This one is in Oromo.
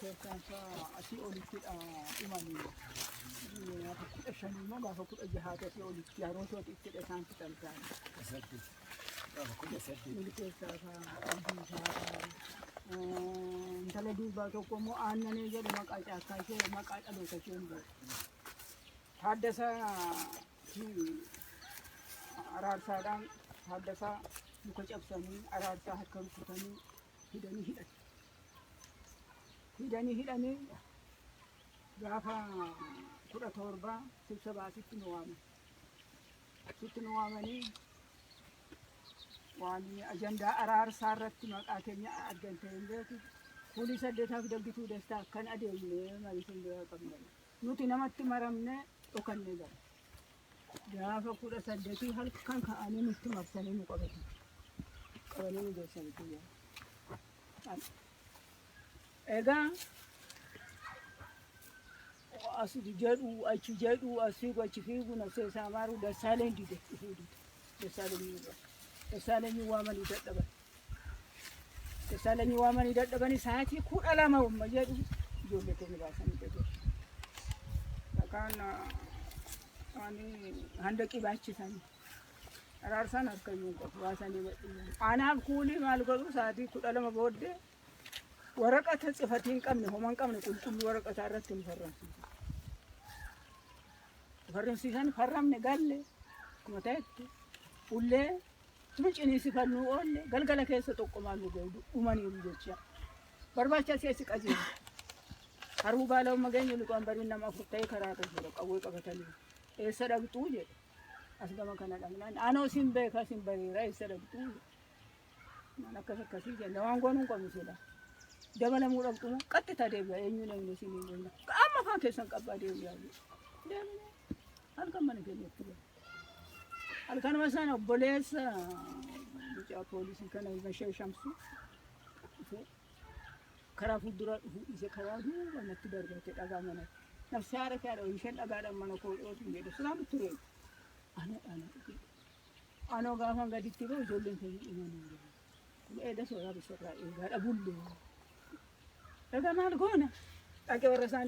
keessansa asii olitti imani shanii moo gaafa 16 asii olitti haroototi itti isaan fitan ta'an. Milkeessaa intala durbaa tokko immoo aannanii jedhu maqaa caakkaa ishee maqaa dhaloota ishee hin beeku. Taaddasaa araarsaadhaan Taaddasaa muka cabsanii araarsaa harka rukutanii hidhanii hidhan. Hidhanii gaafa 17 sibsabaa sitti nu waaman. Sitti nu waamanii waan ajandaa araarsaa irratti maqaa keenya argante hin beeku. Fuulii 8 dalgituu dastaa kan adeemnee mariisin bira qabne. Nuti namatti maramne dhokannee gara. Gaafa 18 halkan ka'anii nutti marsanii nu qabatan. Qabanii nu geessanii biyya. Egaa as jedhu achi jedhu achi fiigu na seesaa maaru Dassaaleen dide Dassaaleen waamanii dadhaban. Dassaaleen waamanii dadhabanii sa'aatii 12 umma jedhu ijoollee keenya baasanii dadhabu. Dhakaan ani handaqii baachisanii araarsaan harkanyuun qabu baasanii badhiisan. Anaaf kuulii maal godhu sa'aatii 12 booddee waraqata tsifatiin qabne homan qabne qulqulluu waraqataa irratti nu farramsiisan. Farramsiisan farramne galle kuma ta'etti ullee tunciniisifannuu oolle galgala keessa tokkomaan nu gahu dhumaniiru jecha. Barbaacha keessi qajeelu. Haruu baala umma geenyu liqoon bariin nama 4 ta'ee karaa irra qawwee qabatanii. Eessa dhaqxuu jedhe. As gama kana dhaqnaan anoo sin beeka sin bariira eessa dhaqxuu. Naan akkasii jenne waan goonuun qabnu sila. Dabalamuu dhabxuma qaxxitaa deebi'a eenyu namni siin hin beekna. Amma kan keessan qabbaa deebi'aa jiru. Halkan mana keenyatti galu. Halkan masaan obboleessa mucaa poolisii kana Mashee Shamsuu karaa fuuldura dhufu karaa duuba natti darbate dhagaa mana. Nafsi haara kaadha isheen dhagaadhaan mana koo dhootu jedhu sunaan ture. Anoo gaafa gaditti ba'u ijoolleen keenya imaanuu jiru. Eeda sooraa bisarraa eegaadha bullee. Dhagaa maal goona? Dhaqee warra isaanii